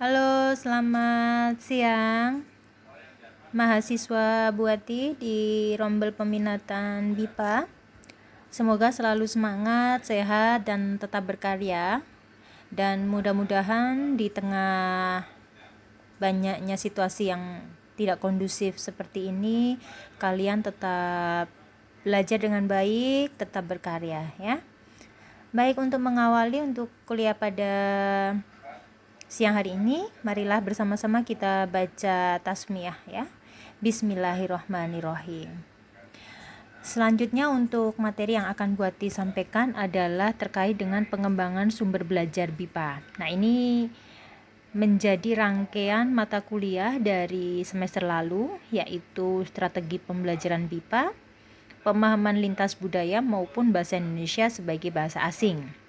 Halo, selamat siang mahasiswa Buati di Rombel Peminatan BIPA. Semoga selalu semangat, sehat, dan tetap berkarya. Dan mudah-mudahan di tengah banyaknya situasi yang tidak kondusif seperti ini, kalian tetap belajar dengan baik, tetap berkarya ya. Baik, untuk mengawali untuk kuliah pada siang hari ini, marilah bersama-sama kita baca tasmiyah ya. Bismillahirrahmanirrahim. Selanjutnya untuk materi yang akan Buati sampaikan adalah terkait dengan pengembangan sumber belajar BIPA. Nah, ini menjadi rangkaian mata kuliah dari semester lalu, yaitu strategi pembelajaran BIPA, pemahaman lintas budaya maupun bahasa Indonesia sebagai bahasa asing.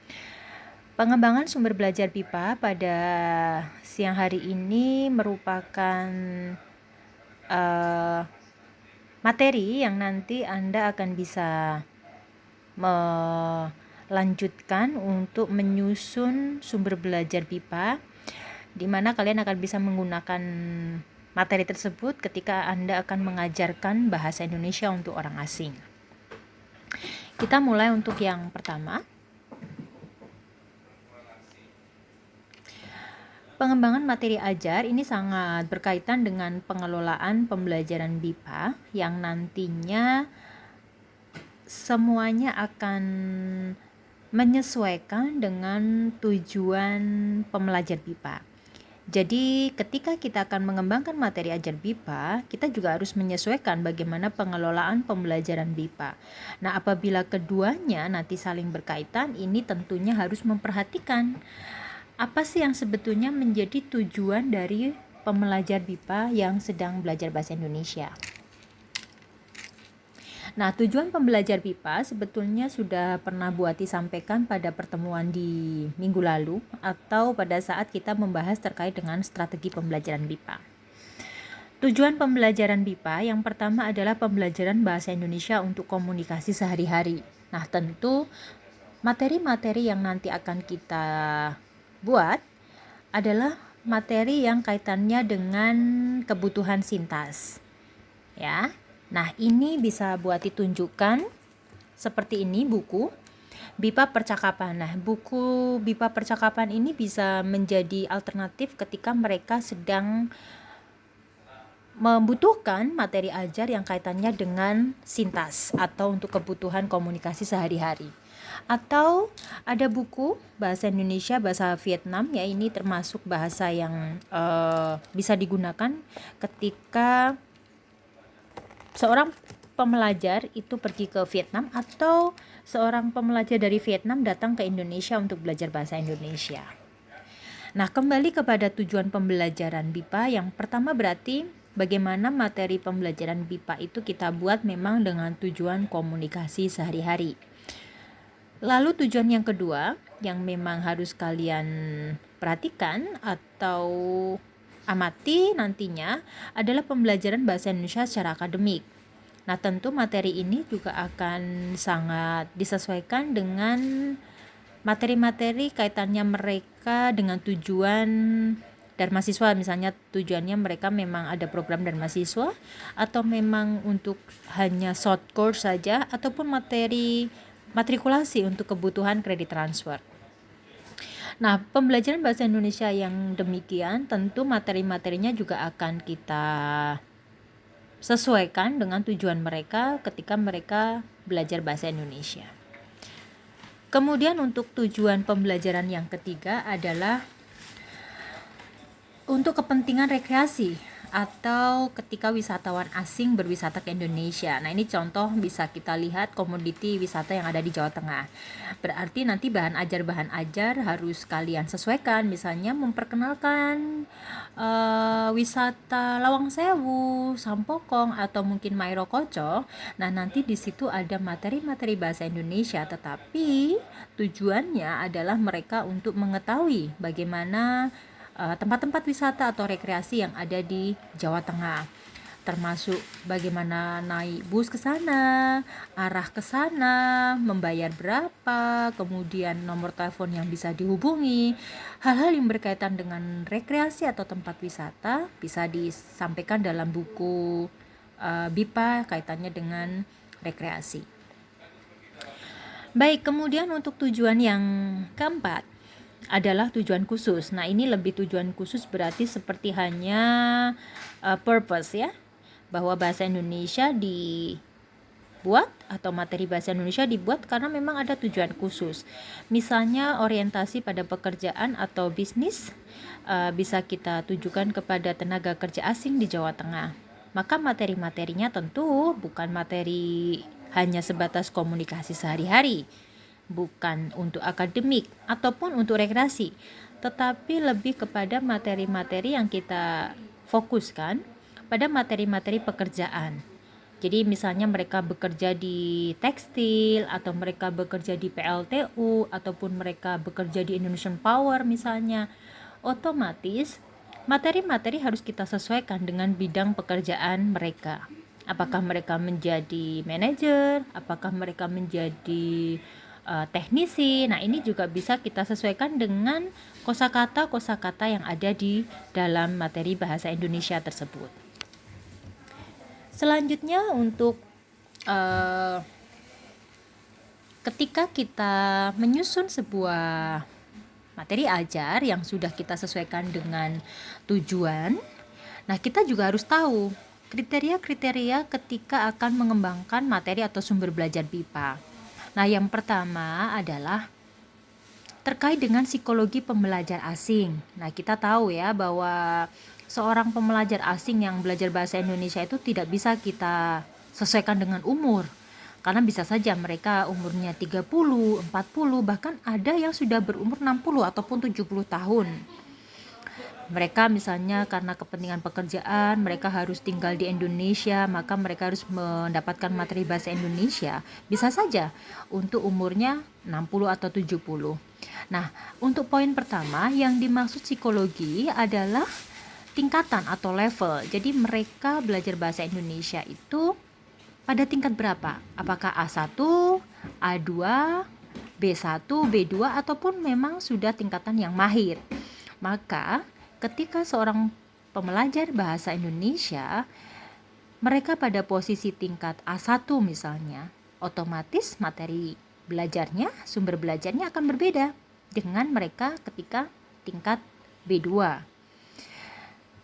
Pengembangan sumber belajar BIPA pada siang hari ini merupakan materi yang nanti Anda akan bisa melanjutkan untuk menyusun sumber belajar BIPA, di mana kalian akan bisa menggunakan materi tersebut ketika Anda akan mengajarkan bahasa Indonesia untuk orang asing. Kita mulai untuk yang pertama. Pengembangan materi ajar ini sangat berkaitan dengan pengelolaan pembelajaran BIPA yang nantinya semuanya akan menyesuaikan dengan tujuan pembelajar BIPA. Jadi ketika kita akan mengembangkan materi ajar BIPA, kita juga harus menyesuaikan bagaimana pengelolaan pembelajaran BIPA. Nah, apabila keduanya nanti saling berkaitan, ini tentunya harus memperhatikan apa sih yang sebetulnya menjadi tujuan dari pembelajar BIPA yang sedang belajar bahasa Indonesia. Nah, tujuan pembelajar BIPA sebetulnya sudah pernah Buati sampaikan pada pertemuan di minggu lalu atau pada saat kita membahas terkait dengan strategi pembelajaran BIPA. Tujuan pembelajaran BIPA yang pertama adalah pembelajaran bahasa Indonesia untuk komunikasi sehari-hari. Nah, tentu materi-materi yang nanti akan kita buat adalah materi yang kaitannya dengan kebutuhan sintas ya. Nah, ini bisa Buati tunjukkan seperti ini, buku BIPA Percakapan. Nah, buku BIPA Percakapan ini bisa menjadi alternatif ketika mereka sedang membutuhkan materi ajar yang kaitannya dengan sintas atau untuk kebutuhan komunikasi sehari-hari. Atau ada buku bahasa Indonesia, bahasa Vietnam ya, ini termasuk bahasa yang bisa digunakan ketika seorang pembelajar itu pergi ke Vietnam atau seorang pembelajar dari Vietnam datang ke Indonesia untuk belajar bahasa Indonesia. Nah, kembali kepada tujuan pembelajaran BIPA, yang pertama berarti bagaimana materi pembelajaran BIPA itu kita buat memang dengan tujuan komunikasi sehari-hari. Lalu tujuan yang kedua yang memang harus kalian perhatikan atau amati nantinya adalah pembelajaran bahasa Indonesia secara akademik. Nah, tentu materi ini juga akan sangat disesuaikan dengan materi-materi kaitannya mereka dengan tujuan dan mahasiswa. Misalnya tujuannya mereka memang ada program dan mahasiswa, atau memang untuk hanya short course saja, ataupun materi matrikulasi untuk kebutuhan kredit transfer. Nah, pembelajaran bahasa Indonesia yang demikian tentu materi-materinya juga akan kita sesuaikan dengan tujuan mereka ketika mereka belajar bahasa Indonesia. Kemudian untuk tujuan pembelajaran yang ketiga adalah untuk kepentingan rekreasi atau ketika wisatawan asing berwisata ke Indonesia. Nah, ini contoh bisa kita lihat komoditi wisata yang ada di Jawa Tengah. Berarti nanti bahan ajar harus kalian sesuaikan, misalnya memperkenalkan wisata Lawang Sewu, Sampokong, atau mungkin Mairo Koco. Nah, nanti di situ ada materi-materi bahasa Indonesia, tetapi tujuannya adalah mereka untuk mengetahui bagaimana tempat-tempat wisata atau rekreasi yang ada di Jawa Tengah. termasuk bagaimana naik bus ke sana, arah ke sana, membayar berapa, kemudian nomor telepon yang bisa dihubungi. Hal-hal yang berkaitan dengan rekreasi atau tempat wisata bisa disampaikan dalam buku BIPA kaitannya dengan rekreasi. Baik, kemudian untuk tujuan yang keempat adalah tujuan khusus. Nah, ini lebih tujuan khusus berarti seperti hanya purpose ya, bahwa bahasa Indonesia dibuat atau materi bahasa Indonesia dibuat karena memang ada tujuan khusus. Misalnya orientasi pada pekerjaan atau bisnis bisa kita tujukan kepada tenaga kerja asing di Jawa Tengah. Maka materi-materinya tentu bukan materi hanya sebatas komunikasi sehari-hari, bukan untuk akademik ataupun untuk rekreasi, tetapi lebih kepada materi-materi yang kita fokuskan pada materi-materi pekerjaan. Jadi misalnya mereka bekerja di tekstil, atau mereka bekerja di PLTU, ataupun mereka bekerja di Indonesian Power misalnya, otomatis materi-materi harus kita sesuaikan dengan bidang pekerjaan mereka. Apakah mereka menjadi manajer, apakah mereka menjadi teknisi. Nah, ini juga bisa kita sesuaikan dengan kosakata-kosakata yang ada di dalam materi bahasa Indonesia tersebut. Selanjutnya untuk ketika kita menyusun sebuah materi ajar yang sudah kita sesuaikan dengan tujuan, nah kita juga harus tahu kriteria-kriteria ketika akan mengembangkan materi atau sumber belajar BIPA. Nah, yang pertama adalah terkait dengan psikologi pembelajar asing. Nah, kita tahu ya bahwa seorang pembelajar asing yang belajar bahasa Indonesia itu tidak bisa kita sesuaikan dengan umur. Karena bisa saja mereka umurnya 30, 40, bahkan ada yang sudah berumur 60 ataupun 70 tahun. Mereka misalnya karena kepentingan pekerjaan, mereka harus tinggal di Indonesia, maka mereka harus mendapatkan materi bahasa Indonesia. Bisa saja untuk umurnya 60 atau 70. Nah, untuk poin pertama yang dimaksud psikologi adalah tingkatan atau level. Jadi mereka belajar bahasa Indonesia itu pada tingkat berapa? Apakah A1, A2, B1, B2 ataupun memang sudah tingkatan yang mahir. Maka ketika seorang pembelajar bahasa Indonesia mereka pada posisi tingkat A1 misalnya, otomatis materi belajarnya, sumber belajarnya akan berbeda dengan mereka ketika tingkat B2.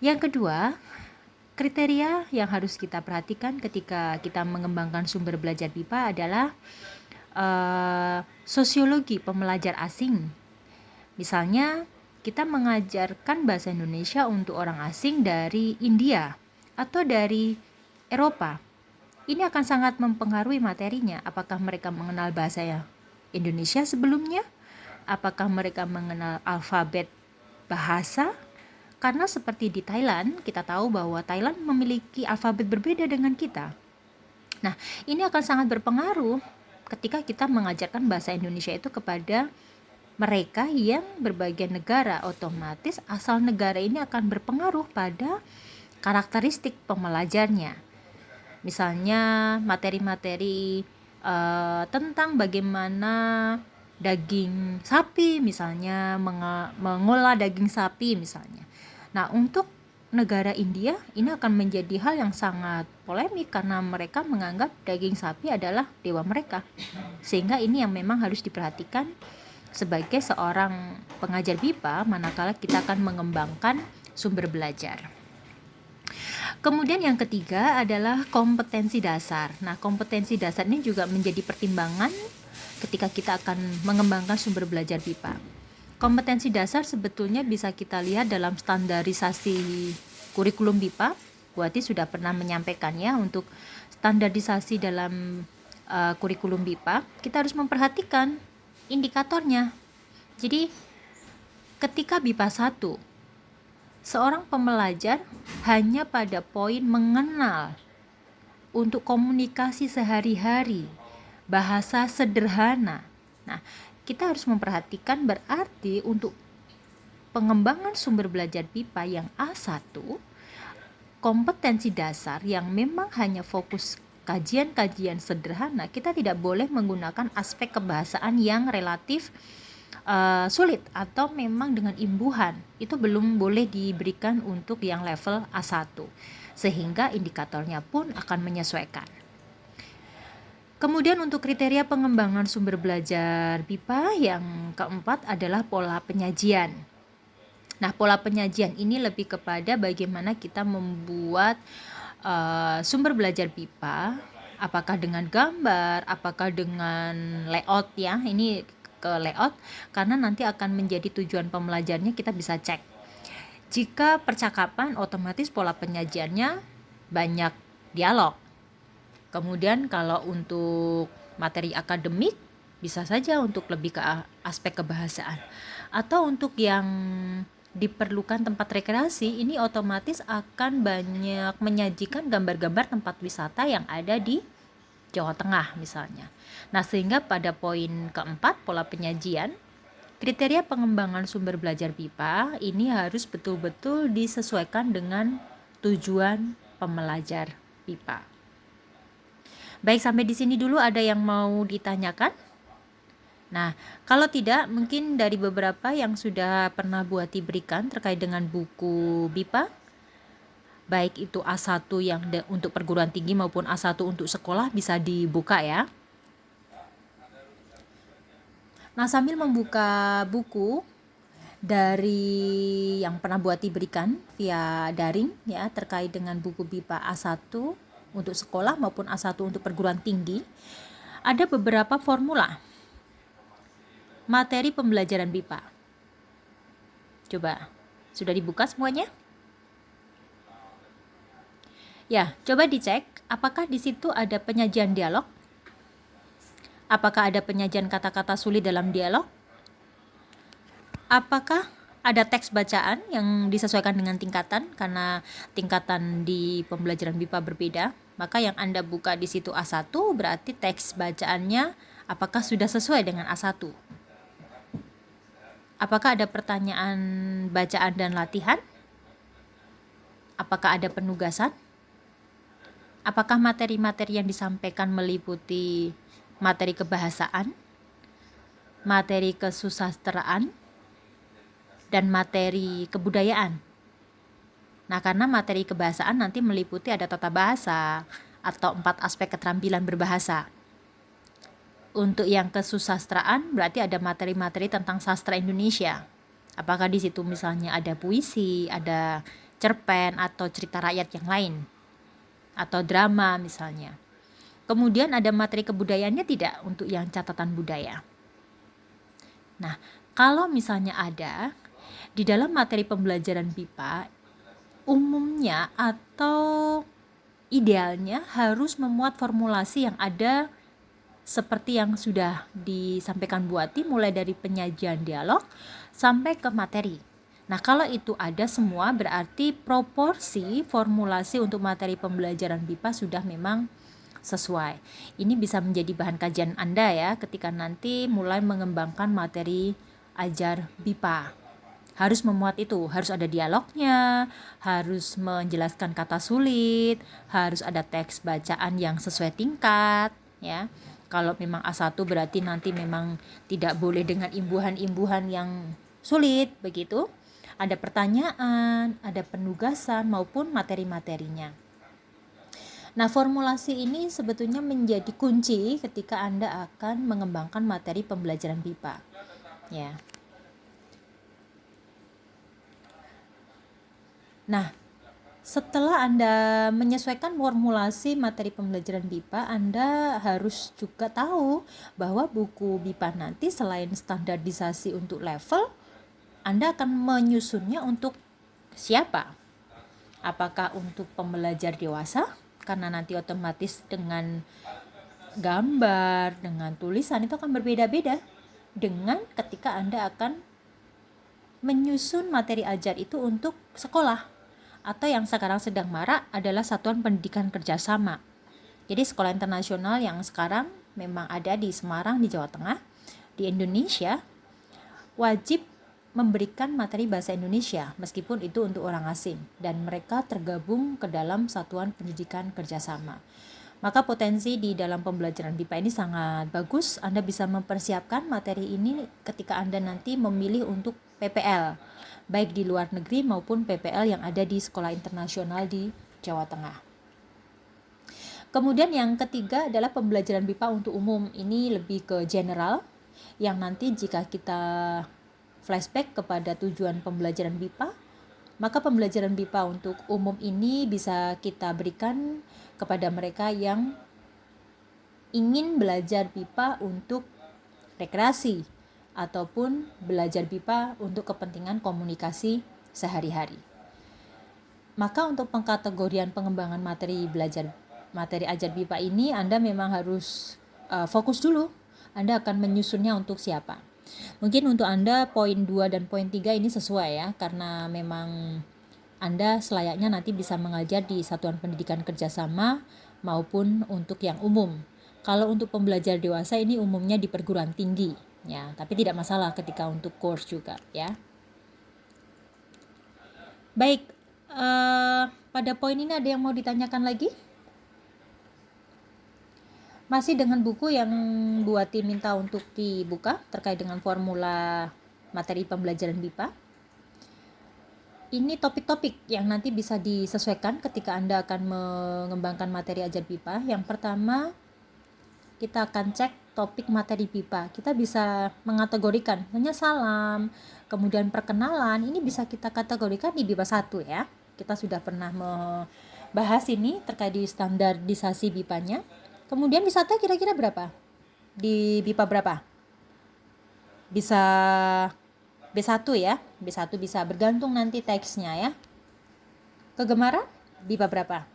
Yang kedua, kriteria yang harus kita perhatikan ketika kita mengembangkan sumber belajar BIPA adalah sosiologi pembelajar asing. Misalnya, kita mengajarkan bahasa Indonesia untuk orang asing dari India atau dari Eropa. Ini akan sangat mempengaruhi materinya. Apakah mereka mengenal bahasa Indonesia sebelumnya? Apakah mereka mengenal alfabet bahasa? Karena seperti di Thailand, kita tahu bahwa Thailand memiliki alfabet berbeda dengan kita. Nah, ini akan sangat berpengaruh ketika kita mengajarkan bahasa Indonesia itu kepada mereka yang berbagai negara. Otomatis asal negara ini akan berpengaruh pada karakteristik pembelajarnya. Misalnya materi-materi tentang bagaimana daging sapi misalnya, mengolah daging sapi misalnya. Nah, untuk negara India ini akan menjadi hal yang sangat polemik karena mereka menganggap daging sapi adalah dewa mereka. Sehingga ini yang memang harus diperhatikan sebagai seorang pengajar BIPA manakala kita akan mengembangkan sumber belajar. Kemudian yang ketiga adalah kompetensi dasar. Nah, kompetensi dasar ini juga menjadi pertimbangan ketika kita akan mengembangkan sumber belajar BIPA. Kompetensi dasar sebetulnya bisa kita lihat dalam standarisasi kurikulum BIPA. Bu Ati sudah pernah menyampaikannya untuk standarisasi dalam kurikulum BIPA. Kita harus memperhatikan indikatornya. Jadi ketika BIPA 1, seorang pembelajar hanya pada poin mengenal untuk komunikasi sehari-hari, bahasa sederhana. Nah, kita harus memperhatikan berarti untuk pengembangan sumber belajar BIPA yang A1, kompetensi dasar yang memang hanya fokus kajian-kajian sederhana, kita tidak boleh menggunakan aspek kebahasaan yang relatif sulit atau memang dengan imbuhan. Itu belum boleh diberikan untuk yang level A1, sehingga indikatornya pun akan menyesuaikan. Kemudian untuk kriteria pengembangan sumber belajar BIPA yang keempat adalah pola penyajian. Nah, pola penyajian ini lebih kepada bagaimana kita membuat sumber belajar BIPA, apakah dengan gambar, apakah dengan layout ya, ini ke layout, karena nanti akan menjadi tujuan pembelajarnya kita bisa cek. Jika percakapan, otomatis pola penyajiannya banyak dialog. Kemudian kalau untuk materi akademik, bisa saja untuk lebih ke aspek kebahasaan. Atau untuk yang diperlukan tempat rekreasi, ini otomatis akan banyak menyajikan gambar-gambar tempat wisata yang ada di Jawa Tengah misalnya. Nah, sehingga pada poin keempat, pola penyajian, kriteria pengembangan sumber belajar BIPA ini harus betul-betul disesuaikan dengan tujuan pembelajar BIPA. Baik, sampai di sini dulu ada yang mau ditanyakan? Nah, kalau tidak, mungkin dari beberapa yang sudah pernah Bu Ati berikan terkait dengan buku BIPA, baik itu A1 yang untuk perguruan tinggi maupun A1 untuk sekolah, bisa dibuka ya. Nah, sambil membuka buku dari yang pernah Bu Ati berikan via daring ya, terkait dengan buku BIPA A1 untuk sekolah maupun A1 untuk perguruan tinggi, ada beberapa formula materi pembelajaran BIPA. Coba, sudah dibuka semuanya? Ya, coba dicek apakah di situ ada penyajian dialog? Apakah ada penyajian kata-kata sulit dalam dialog? Apakah ada teks bacaan yang disesuaikan dengan tingkatan, karena tingkatan di pembelajaran BIPA berbeda? Maka yang Anda buka di situ A1 berarti teks bacaannya apakah sudah sesuai dengan A1? Apakah ada pertanyaan bacaan dan latihan? Apakah ada penugasan? Apakah materi-materi yang disampaikan meliputi materi kebahasaan, materi kesusastraan, dan materi kebudayaan? Nah, karena materi kebahasaan nanti meliputi ada tata bahasa atau 4 aspek keterampilan berbahasa. Untuk yang kesusastraan berarti ada materi-materi tentang sastra Indonesia. Apakah di situ misalnya ada puisi, ada cerpen atau cerita rakyat yang lain, atau drama misalnya. Kemudian ada materi kebudayaannya tidak untuk yang catatan budaya. Nah, kalau misalnya ada di dalam materi pembelajaran BIPA, umumnya atau idealnya harus memuat formulasi yang ada seperti yang sudah disampaikan Bu Ati, mulai dari penyajian dialog sampai ke materi. Nah, kalau itu ada semua, berarti proporsi formulasi untuk materi pembelajaran BIPA sudah memang sesuai. Ini bisa menjadi bahan kajian Anda ya, ketika nanti mulai mengembangkan materi ajar BIPA. Harus memuat itu, harus ada dialognya, harus menjelaskan kata sulit, harus ada teks bacaan yang sesuai tingkat ya. Kalau memang A1 berarti nanti memang tidak boleh dengan imbuhan-imbuhan yang sulit begitu. Ada pertanyaan, ada penugasan maupun materi-materinya. Nah, formulasi ini sebetulnya menjadi kunci ketika Anda akan mengembangkan materi pembelajaran BIPA. Ya. Nah, setelah Anda menyesuaikan formulasi materi pembelajaran BIPA, Anda harus juga tahu bahwa buku BIPA nanti selain standarisasi untuk level, Anda akan menyusunnya untuk siapa? Apakah untuk pembelajar dewasa? Karena nanti otomatis dengan gambar, dengan tulisan itu akan berbeda-beda dengan ketika Anda akan menyusun materi ajar itu untuk sekolah. Atau yang sekarang sedang marak adalah satuan pendidikan kerjasama. Jadi sekolah internasional yang sekarang memang ada di Semarang, di Jawa Tengah, di Indonesia, wajib memberikan materi bahasa Indonesia meskipun itu untuk orang asing dan mereka tergabung ke dalam satuan pendidikan kerjasama. Maka potensi di dalam pembelajaran BIPA ini sangat bagus. Anda bisa mempersiapkan materi ini ketika Anda nanti memilih untuk PPL, baik di luar negeri maupun PPL yang ada di sekolah internasional di Jawa Tengah. Kemudian yang ketiga adalah pembelajaran BIPA untuk umum. Ini lebih ke general, yang nanti jika kita flashback kepada tujuan pembelajaran BIPA, maka pembelajaran BIPA untuk umum ini bisa kita berikan kepada mereka yang ingin belajar BIPA untuk rekreasi ataupun belajar BIPA untuk kepentingan komunikasi sehari-hari. Maka untuk pengkategorian pengembangan materi ajar BIPA ini Anda memang harus fokus dulu. Anda akan menyusunnya untuk siapa. Mungkin untuk Anda poin 2 dan poin 3 ini sesuai ya, karena memang Anda selayaknya nanti bisa mengajar di satuan pendidikan kerjasama maupun untuk yang umum. Kalau untuk pembelajar dewasa ini umumnya di perguruan tinggi ya, tapi tidak masalah ketika untuk course juga ya. Baik, pada poin ini ada yang mau ditanyakan lagi? Masih dengan buku yang Bu Ati minta untuk dibuka terkait dengan formula materi pembelajaran BIPA. Ini topik-topik yang nanti bisa disesuaikan ketika Anda akan mengembangkan materi ajar BIPA. Yang pertama, kita akan cek topik materi BIPA. Kita bisa mengategorikan, hanya salam, kemudian perkenalan, ini bisa kita kategorikan di BIPA 1 ya. Kita sudah pernah membahas ini terkait di standarisasi BIPA-nya. Kemudian wisata kira-kira berapa? Di BIPA berapa? Bisa B1 ya. B1 bisa bergantung nanti teksnya ya. Kegemaran BIPA berapa?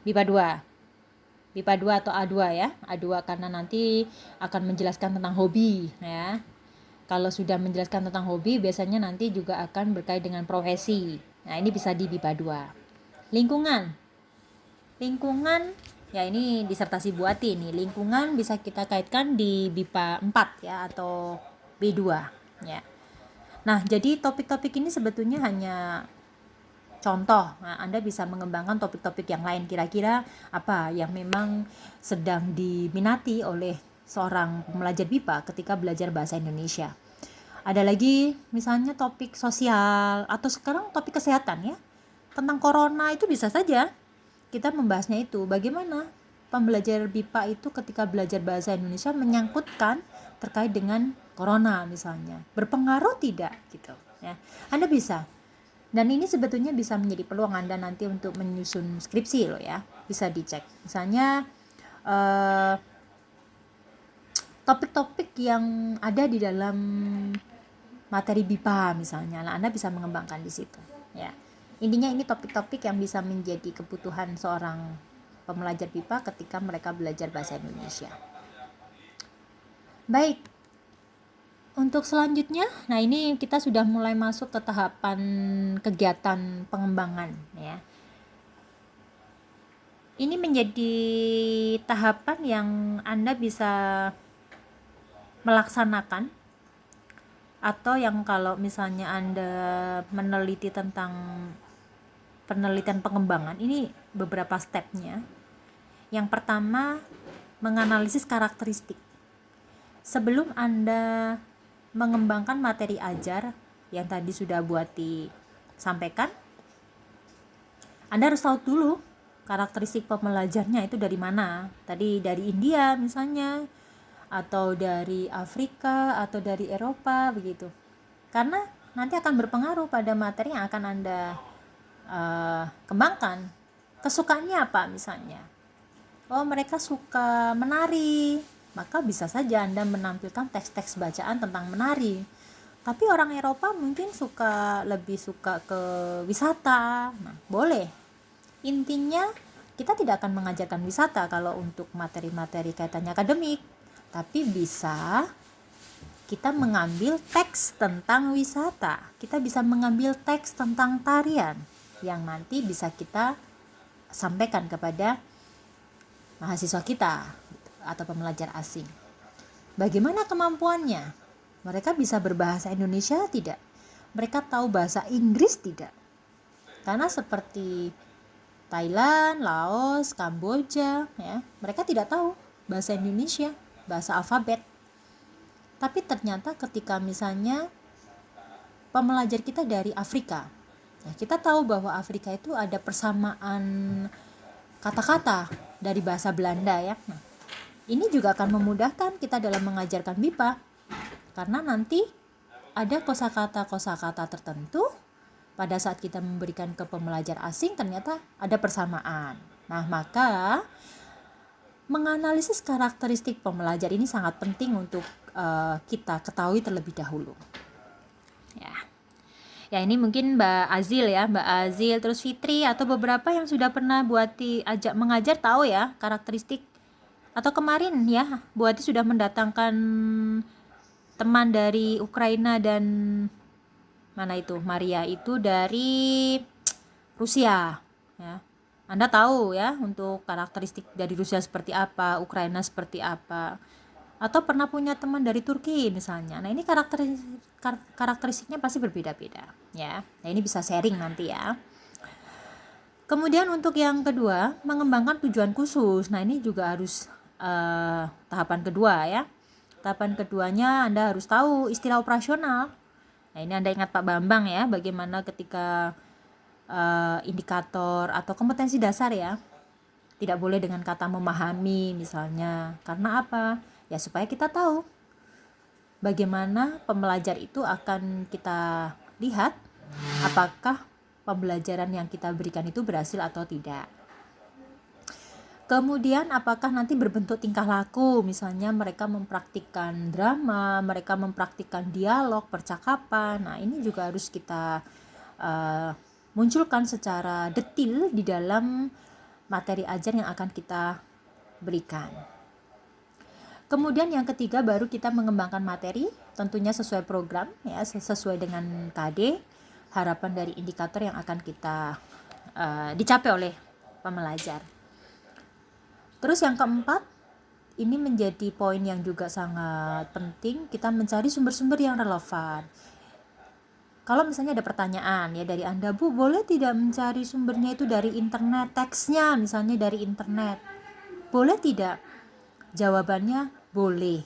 BIPA 2. BIPA 2 atau A2 ya. A2 karena nanti akan menjelaskan tentang hobi ya. Kalau sudah menjelaskan tentang hobi biasanya nanti juga akan berkait dengan profesi. Nah, ini bisa di BIPA 2. Lingkungan ya, ini disertasi Bu Ati nih. Lingkungan bisa kita kaitkan di BIPA 4 ya atau B2 ya. Nah, jadi topik-topik ini sebetulnya hanya contoh. Nah, Anda bisa mengembangkan topik-topik yang lain, kira-kira apa yang memang sedang diminati oleh seorang pembelajar BIPA ketika belajar bahasa Indonesia. Ada lagi misalnya topik sosial atau sekarang topik kesehatan ya. Tentang corona itu bisa saja kita membahasnya itu, bagaimana pembelajar BIPA itu ketika belajar bahasa Indonesia menyangkutkan terkait dengan corona misalnya, berpengaruh tidak gitu ya. Anda bisa, dan ini sebetulnya bisa menjadi peluang Anda nanti untuk menyusun skripsi loh ya, bisa dicek misalnya topik-topik yang ada di dalam materi BIPA misalnya. Nah, Anda bisa mengembangkan di situ ya. Intinya ini topik-topik yang bisa menjadi kebutuhan seorang pembelajar BIPA ketika mereka belajar bahasa Indonesia. Baik, untuk selanjutnya, nah ini kita sudah mulai masuk ke tahapan kegiatan pengembangan ya. Ini menjadi tahapan yang Anda bisa melaksanakan, atau yang kalau misalnya Anda meneliti tentang penelitian pengembangan, ini beberapa stepnya. Yang pertama, menganalisis karakteristik. Sebelum Anda mengembangkan materi ajar yang tadi sudah Bu Ati sampaikan, Anda harus tahu dulu karakteristik pembelajarnya itu dari mana. Tadi dari India misalnya, atau dari Afrika, atau dari Eropa begitu. Karena nanti akan berpengaruh pada materi yang akan Anda kembangkan. Kesukaannya apa misalnya? Oh, mereka suka menari, maka bisa saja Anda menampilkan teks-teks bacaan tentang menari. Tapi orang Eropa mungkin lebih suka ke wisata. Nah, boleh. Intinya kita tidak akan mengajarkan wisata kalau untuk materi-materi kaitannya akademik, tapi bisa kita mengambil teks tentang wisata. Kita bisa mengambil teks tentang tarian yang nanti bisa kita sampaikan kepada mahasiswa kita atau pembelajar asing. Bagaimana kemampuannya? Mereka bisa berbahasa Indonesia tidak? Mereka tahu bahasa Inggris tidak? Karena seperti Thailand, Laos, Kamboja, ya, mereka tidak tahu bahasa Indonesia, bahasa alfabet. Tapi ternyata ketika misalnya pembelajar kita dari Afrika, ya, kita tahu bahwa Afrika itu ada persamaan kata-kata dari bahasa Belanda ya. Nah, ini juga akan memudahkan kita dalam mengajarkan MIPA, karena nanti ada kosakata tertentu pada saat kita memberikan ke pembelajar asing ternyata ada persamaan. Nah, maka menganalisis karakteristik pembelajar ini sangat penting untuk kita ketahui terlebih dahulu. Ya, ini mungkin Mbak Azil, terus Fitri atau beberapa yang sudah pernah Buati ajak mengajar tahu ya karakteristik. Atau kemarin ya, Buati sudah mendatangkan teman dari Ukraina dan mana itu, Maria itu dari Rusia ya. Anda tahu ya untuk karakteristik dari Rusia seperti apa, Ukraina seperti apa. Atau pernah punya teman dari Turki misalnya. Nah, ini karakteristiknya pasti berbeda-beda ya. Nah, ini bisa sharing nanti ya. Kemudian untuk yang kedua, mengembangkan tujuan khusus. Nah, ini juga harus tahapan kedua ya. Tahapan keduanya Anda harus tahu istilah operasional. Nah, ini Anda ingat Pak Bambang ya, bagaimana ketika indikator atau kompetensi dasar ya. Tidak boleh dengan kata memahami misalnya. Karena apa? Ya supaya kita tahu bagaimana pembelajar itu akan kita lihat apakah pembelajaran yang kita berikan itu berhasil atau tidak. Kemudian apakah nanti berbentuk tingkah laku, misalnya mereka mempraktikkan drama, mereka mempraktikkan dialog, percakapan. Nah, ini juga harus kita munculkan secara detail di dalam materi ajar yang akan kita berikan. Kemudian yang ketiga baru kita mengembangkan materi, tentunya sesuai program ya, sesuai dengan KD, harapan dari indikator yang akan kita dicapai oleh pembelajar. Terus yang keempat, ini menjadi poin yang juga sangat penting, kita mencari sumber-sumber yang relevan. Kalau misalnya ada pertanyaan ya dari Anda, Bu, boleh tidak mencari sumbernya itu dari internet, teksnya misalnya dari internet? Boleh tidak? Jawabannya boleh.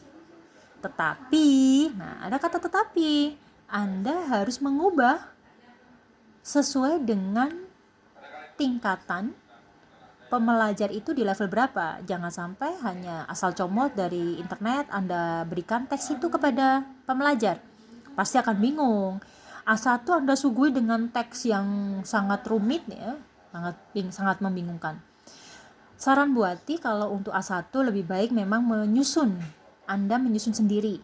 Tetapi, nah ada kata tetapi, Anda harus mengubah sesuai dengan tingkatan pembelajar itu di level berapa. Jangan sampai hanya asal comot dari internet Anda berikan teks itu kepada pembelajar. Pasti akan bingung. A1 Anda suguhi dengan teks yang sangat rumit ya, sangat membingungkan. Saran Buati kalau untuk A1 lebih baik memang Anda menyusun sendiri.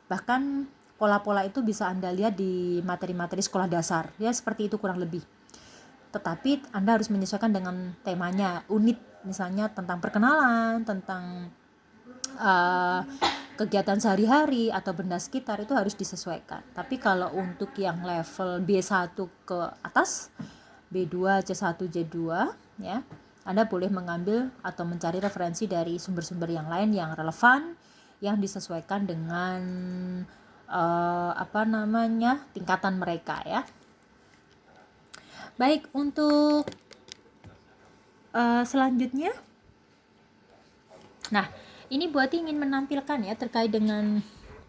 Bahkan pola-pola itu bisa Anda lihat di materi-materi sekolah dasar. Ya seperti itu kurang lebih. Tetapi Anda harus menyesuaikan dengan temanya, unit misalnya tentang perkenalan, tentang kegiatan sehari-hari atau benda sekitar itu harus disesuaikan. Tapi kalau untuk yang level B1 ke atas, B2, C1, J2 ya, Anda boleh mengambil atau mencari referensi dari sumber-sumber yang lain yang relevan, yang disesuaikan dengan tingkatan mereka ya. Baik, untuk selanjutnya, nah ini Buati ingin menampilkan ya terkait dengan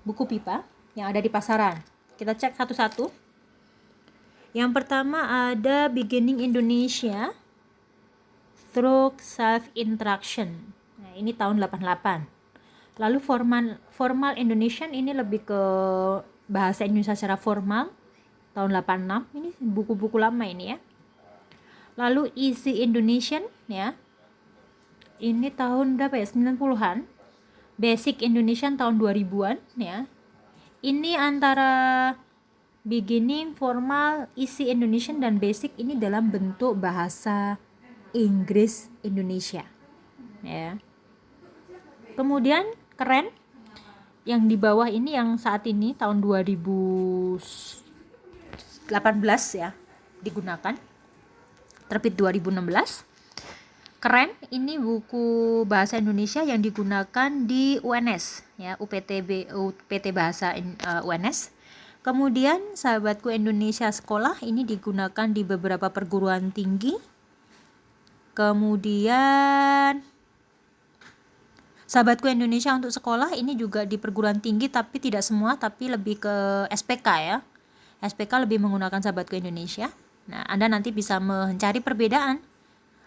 buku pipa yang ada di pasaran. Kita cek satu-satu. Yang pertama ada Beginning Indonesia Through Self-Interaction. Nah, ini tahun 88. Lalu Formal Indonesian, ini lebih ke bahasa Indonesia secara formal, tahun 86. Ini buku-buku lama ini ya. Lalu Easy Indonesian ya. Ini tahun berapa ya? 90-an. Basic Indonesian tahun 2000-an ya. Ini antara beginning, formal, Easy Indonesian dan basic ini dalam bentuk bahasa Inggris Indonesia ya. Kemudian keren yang di bawah ini, yang saat ini tahun 2018 ya digunakan, terbit 2016. Keren, ini buku bahasa Indonesia yang digunakan di UNS ya, UPT Bahasa UNS. Kemudian Sahabatku Indonesia Sekolah ini digunakan di beberapa perguruan tinggi. Kemudian Sahabatku Indonesia untuk sekolah ini juga di perguruan tinggi, tapi tidak semua, tapi lebih ke SPK ya. SPK lebih menggunakan Sahabatku Indonesia. Nah, Anda nanti bisa mencari perbedaan.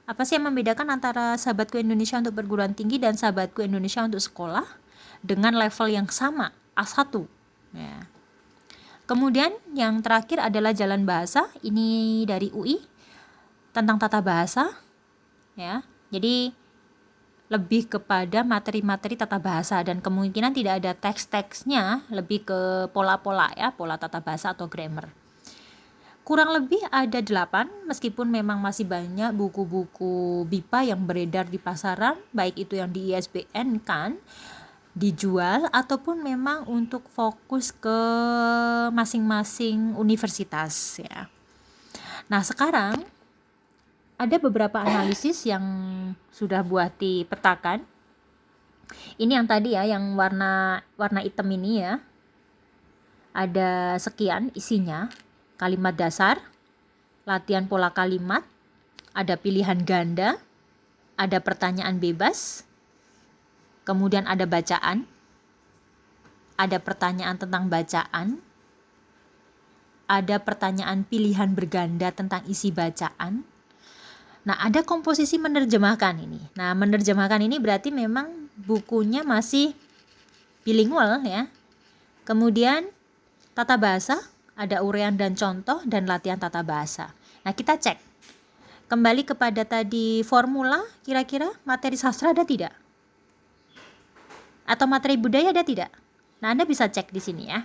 Apa sih yang membedakan antara Sahabatku Indonesia untuk perguruan tinggi dan Sahabatku Indonesia untuk sekolah dengan level yang sama, A1 ya. Kemudian yang terakhir adalah Jalan Bahasa, ini dari UI tentang tata bahasa ya. Jadi lebih kepada materi-materi tata bahasa dan kemungkinan tidak ada teks-teksnya, lebih ke pola-pola ya, pola tata bahasa atau grammar. Kurang lebih ada 8, meskipun memang masih banyak buku-buku BIPA yang beredar di pasaran, baik itu yang di ISBN kan, dijual, ataupun memang untuk fokus ke masing-masing universitas ya. Nah, sekarang ada beberapa analisis yang sudah buat dipetakan. Ini yang tadi ya, yang warna hitam ini ya. Ada sekian isinya. Kalimat dasar, latihan pola kalimat, ada pilihan ganda, ada pertanyaan bebas, kemudian ada bacaan, ada pertanyaan tentang bacaan, ada pertanyaan pilihan berganda tentang isi bacaan. Nah, ada komposisi menerjemahkan ini. Nah, menerjemahkan ini berarti memang bukunya masih bilingual ya. Kemudian tata bahasa, ada uraian dan contoh dan latihan tata bahasa. Nah, kita cek. Kembali kepada tadi formula, kira-kira materi sastra ada tidak? Atau materi budaya ada tidak? Nah, Anda bisa cek di sini ya.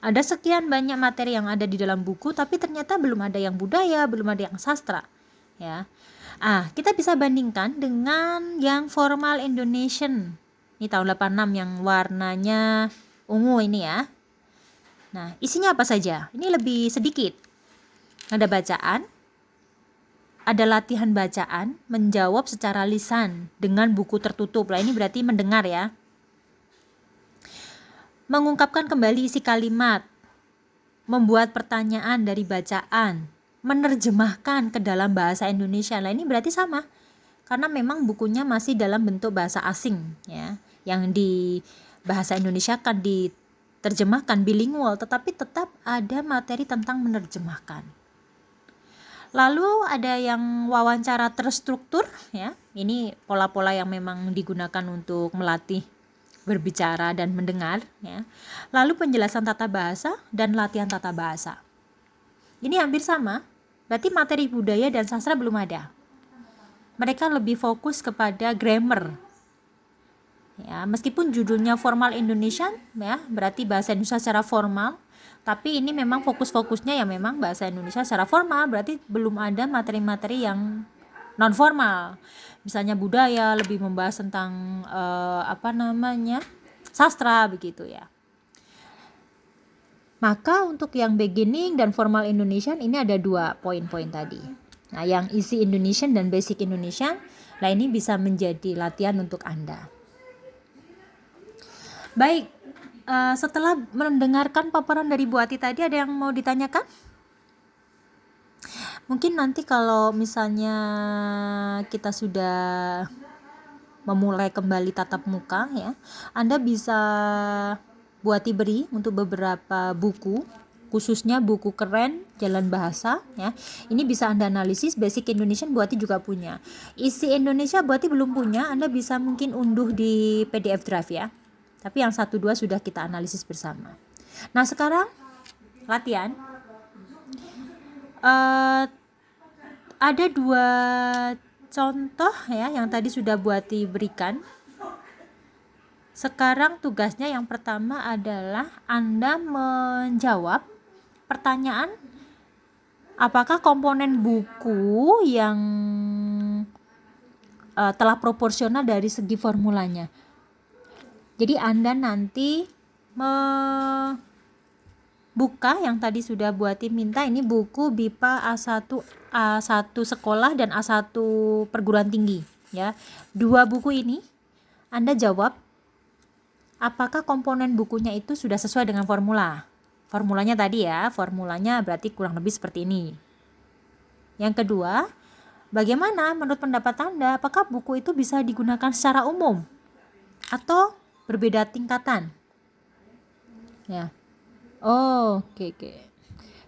Ada sekian banyak materi yang ada di dalam buku, tapi ternyata belum ada yang budaya, belum ada yang sastra. Ya. Kita bisa bandingkan dengan yang formal Indonesian. Ini tahun 86 yang warnanya ungu ini ya. Nah, isinya apa saja? Ini lebih sedikit. Ada bacaan, ada latihan bacaan, menjawab secara lisan dengan buku tertutup. Lah, ini berarti mendengar ya. Mengungkapkan kembali isi kalimat, membuat pertanyaan dari bacaan, menerjemahkan ke dalam bahasa Indonesia. Lah, ini berarti sama. Karena memang bukunya masih dalam bentuk bahasa asing ya. Yang di bahasa Indonesia kan diterjemahkan bilingual, tetapi tetap ada materi tentang menerjemahkan. Lalu ada yang wawancara terstruktur ya. Ini pola-pola yang memang digunakan untuk melatih berbicara dan mendengar ya. Lalu penjelasan tata bahasa dan latihan tata bahasa. Ini hampir sama. Berarti materi budaya dan sastra belum ada. Mereka lebih fokus kepada grammar. Ya, meskipun judulnya formal Indonesian ya, berarti bahasa Indonesia secara formal, tapi ini memang fokus-fokusnya ya memang bahasa Indonesia secara formal, berarti belum ada materi-materi yang non formal. Misalnya budaya lebih membahas tentang sastra begitu ya. Maka untuk yang beginning dan formal Indonesian ini ada 2 poin-poin tadi. Nah, yang isi Indonesian dan basic Indonesian, nah ini bisa menjadi latihan untuk Anda. Baik, setelah mendengarkan paparan dari Bu Ati tadi, ada yang mau ditanyakan? Mungkin nanti kalau misalnya kita sudah memulai kembali tatap muka ya, Anda bisa Bu Ati beri untuk beberapa buku, khususnya buku keren Jalan Bahasa ya. Ini bisa Anda analisis. Basic Indonesian Bu Ati juga punya. Isi Indonesia Bu Ati belum punya, Anda bisa mungkin unduh di PDF drive ya. Tapi yang 1-2 sudah kita analisis bersama. Nah, sekarang latihan. Ada 2 contoh ya yang tadi sudah Bu Ati berikan. Sekarang tugasnya yang pertama adalah Anda menjawab pertanyaan, apakah komponen buku yang telah proporsional dari segi formulanya. Jadi Anda nanti buka yang tadi sudah Buati minta, ini buku BIPA A1 sekolah dan A1 perguruan tinggi ya. Dua buku ini Anda jawab apakah komponen bukunya itu sudah sesuai dengan formula. Formulanya tadi ya, formulanya berarti kurang lebih seperti ini. Yang kedua, bagaimana menurut pendapat Anda, apakah buku itu bisa digunakan secara umum atau berbeda tingkatan? Ya. Oh, oke.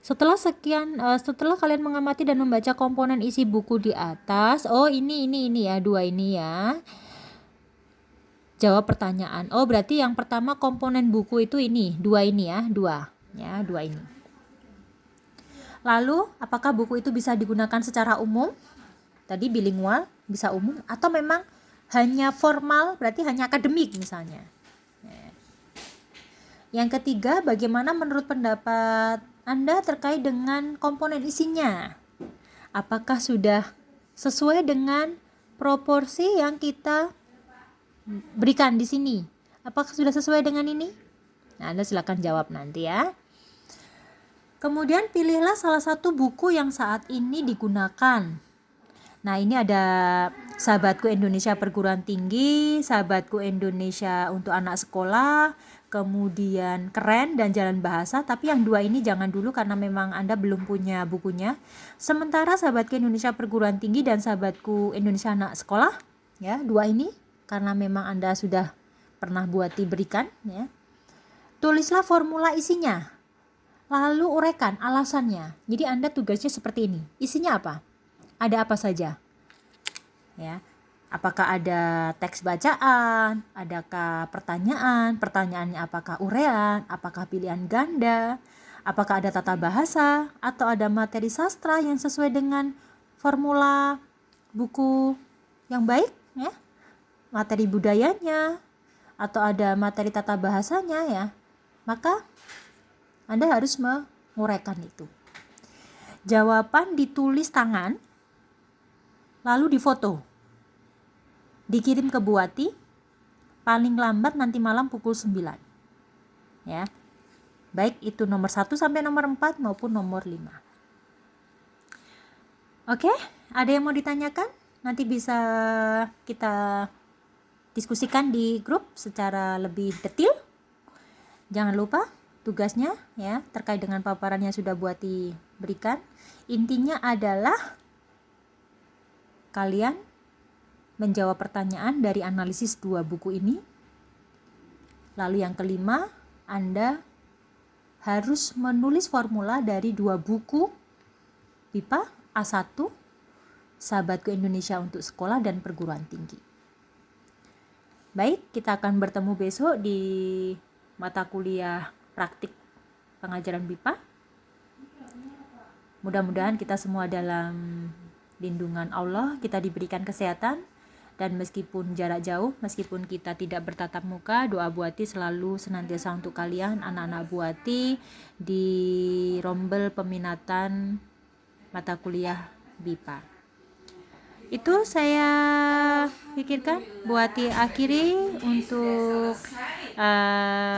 Setelah kalian mengamati dan membaca komponen isi buku di atas, ini ya, dua ini ya. Jawab pertanyaan. Oh, berarti yang pertama komponen buku itu ini, dua ini ya, dua ini. Lalu, apakah buku itu bisa digunakan secara umum? Tadi bilingual, bisa umum, atau memang hanya formal, berarti hanya akademik misalnya. Yang ketiga, bagaimana menurut pendapat Anda terkait dengan komponen isinya? Apakah sudah sesuai dengan proporsi yang kita berikan di sini? Apakah sudah sesuai dengan ini? Nah, Anda silakan jawab nanti ya. Kemudian pilihlah salah satu buku yang saat ini digunakan. Nah, ini ada Sahabatku Indonesia Perguruan Tinggi, Sahabatku Indonesia untuk anak sekolah, kemudian Keren dan Jalan Bahasa. Tapi yang dua ini jangan dulu karena memang Anda belum punya bukunya. Sementara Sahabatku Indonesia Perguruan Tinggi dan Sahabatku Indonesia Anak Sekolah, ya, dua ini karena memang Anda sudah pernah Buati berikan, ya. Tulislah formula isinya, lalu uraikan alasannya. Jadi Anda tugasnya seperti ini. Isinya apa? Ada apa saja? Ya. Apakah ada teks bacaan? Adakah pertanyaan? Pertanyaannya apakah uraian? Apakah pilihan ganda? Apakah ada tata bahasa? Atau ada materi sastra yang sesuai dengan formula buku yang baik? Ya. Materi budayanya? Atau ada materi tata bahasanya ya? Maka Anda harus menguraikan itu. Jawaban ditulis tangan, lalu difoto, dikirim ke Buati, paling lambat nanti malam pukul 9. Ya. Baik itu nomor 1 sampai nomor 4 maupun nomor 5. Oke, ada yang mau ditanyakan? Nanti bisa kita diskusikan di grup secara lebih detail. Jangan lupa tugasnya ya terkait dengan paparan yang sudah Buati berikan. Intinya adalah kalian menjawab pertanyaan dari analisis dua buku ini. Lalu yang kelima, Anda harus menulis formula dari dua buku BIPA A1, Sahabatku Indonesia untuk sekolah dan perguruan tinggi. Baik, kita akan bertemu besok di mata kuliah praktik pengajaran BIPA. Mudah-mudahan kita semua dalam lindungan Allah, kita diberikan kesehatan, dan meskipun jarak jauh, meskipun kita tidak bertatap muka, doa Buati selalu senantiasa untuk kalian, anak-anak Buati, di rombel peminatan mata kuliah BIPA. Itu saya pikirkan Buati akhiri untuk